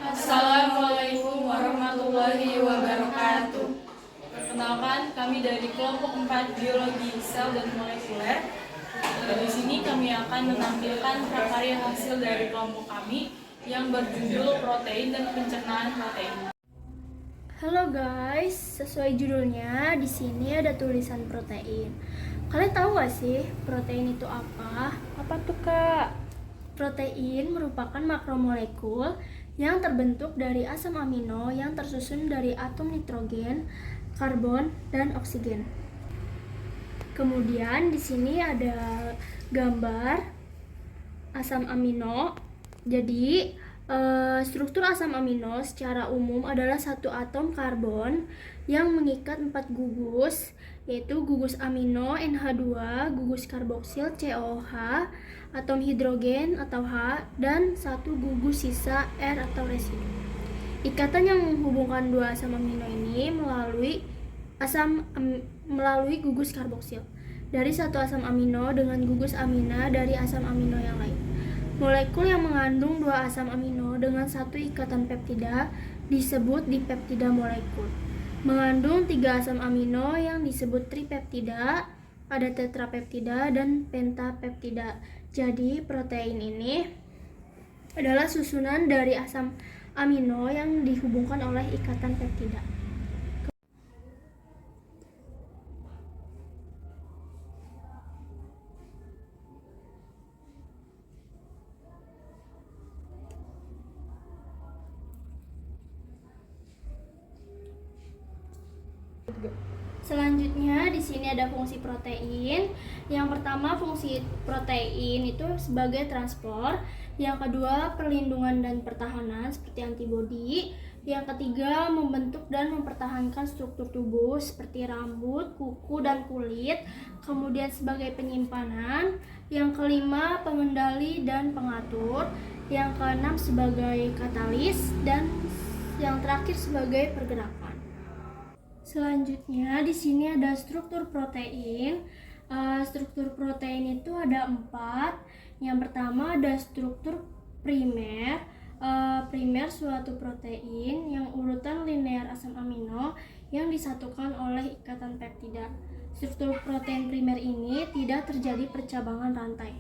Assalamualaikum warahmatullahi wabarakatuh. Perkenalkan, kami dari kelompok 4 Biologi Sel dan Molekuler. Di sini kami akan menampilkan prakarya hasil dari kelompok kami yang berjudul Protein dan Pencernaan Protein. Halo guys, sesuai judulnya di sini ada tulisan protein. Kalian tahu gak sih protein itu apa? Apa tuh Kak? Protein merupakan makromolekul yang terbentuk dari asam amino yang tersusun dari atom nitrogen, karbon, dan oksigen. Kemudian di sini ada gambar asam amino. Jadi struktur asam amino secara umum adalah satu atom karbon yang mengikat 4 gugus, yaitu gugus amino NH2, gugus karboksil COH, atom hidrogen atau H, dan satu gugus sisa R atau residu. Ikatan yang menghubungkan dua asam amino ini melalui gugus karboksil dari satu asam amino dengan gugus amina dari asam amino yang lain. Molekul yang mengandung dua asam amino dengan satu ikatan peptida disebut dipeptida molekul. Mengandung 3 asam amino yang disebut tripeptida, ada tetrapeptida dan pentapeptida. Jadi protein ini adalah susunan dari asam amino yang dihubungkan oleh ikatan peptida. Selanjutnya di sini ada fungsi protein. Yang pertama, fungsi protein itu sebagai transport. Yang kedua, perlindungan dan pertahanan seperti antibodi. Yang ketiga, membentuk dan mempertahankan struktur tubuh seperti rambut, kuku, dan kulit. Kemudian sebagai penyimpanan. Yang kelima, pengendali dan pengatur. Yang keenam, sebagai katalis. Dan yang terakhir sebagai pergerakan. Selanjutnya di sini ada struktur protein. Struktur protein itu ada 4. Yang pertama ada struktur primer. Primer suatu protein yang urutan linear asam amino yang disatukan oleh ikatan peptida. Struktur protein primer ini tidak terjadi percabangan rantai.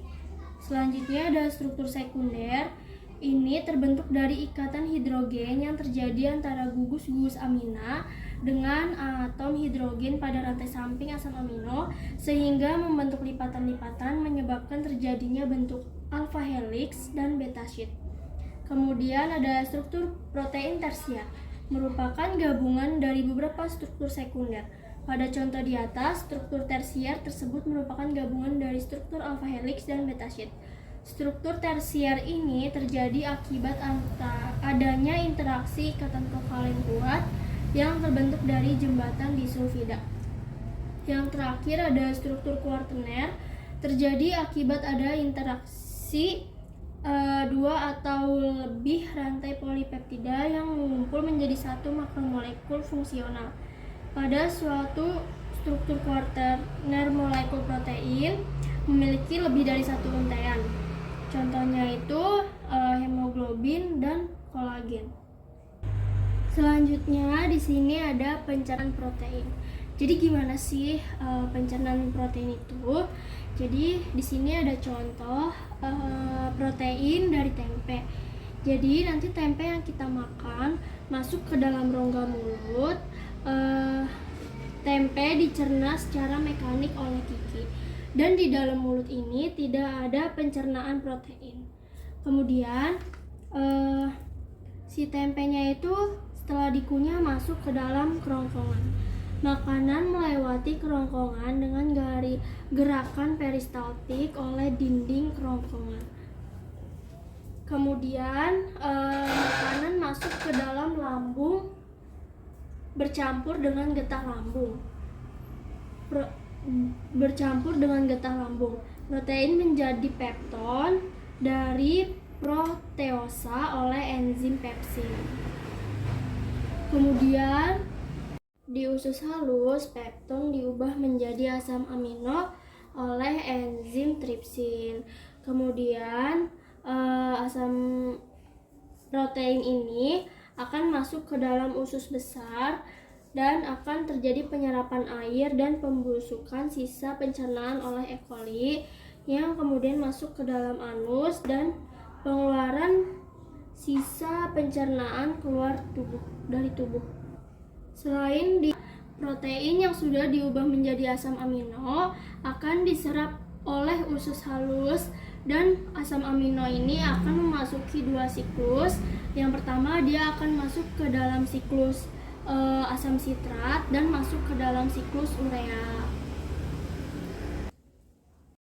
Selanjutnya ada struktur sekunder. Ini terbentuk dari ikatan hidrogen yang terjadi antara gugus-gugus amina dengan atom hidrogen pada rantai samping asam amino sehingga membentuk lipatan-lipatan menyebabkan terjadinya bentuk alpha helix dan beta sheet. Kemudian ada struktur protein tersier, merupakan gabungan dari beberapa struktur sekunder. Pada contoh di atas, struktur tersier tersebut merupakan gabungan dari struktur alpha helix dan beta sheet. Struktur tersier ini terjadi akibat adanya interaksi ikatan kovalen kuat yang terbentuk dari jembatan disulfida. Yang terakhir ada struktur kuartener, terjadi akibat ada interaksi dua atau lebih rantai polipeptida yang mengumpul menjadi satu makromolekul fungsional. Pada suatu struktur kuartener molekul protein memiliki lebih dari satu untaian. Contohnya itu hemoglobin dan kolagen. Selanjutnya di sini ada pencernaan protein. Jadi gimana sih pencernaan protein itu? Jadi di sini ada contoh protein dari tempe. Jadi nanti tempe yang kita makan masuk ke dalam rongga mulut. Tempe dicerna secara mekanik oleh gigi. Dan di dalam mulut ini tidak ada pencernaan protein. Kemudian si tempenya itu setelah dikunyah masuk ke dalam kerongkongan. Makanan melewati kerongkongan dengan gerakan peristaltik oleh dinding kerongkongan. Kemudian makanan masuk ke dalam lambung bercampur dengan getah lambung. Protein menjadi pepton dari proteosa oleh enzim pepsin. Kemudian di usus halus, pepton diubah menjadi asam amino oleh enzim tripsin. Kemudian asam protein ini akan masuk ke dalam usus besar dan akan terjadi penyerapan air dan pembusukan sisa pencernaan oleh E. coli yang kemudian masuk ke dalam anus dan pengeluaran sisa pencernaan keluar dari tubuh. Selain di protein yang sudah diubah menjadi asam amino akan diserap oleh usus halus dan asam amino ini akan memasuki dua siklus. Yang pertama dia akan masuk ke dalam siklus asam sitrat dan masuk ke dalam siklus urea.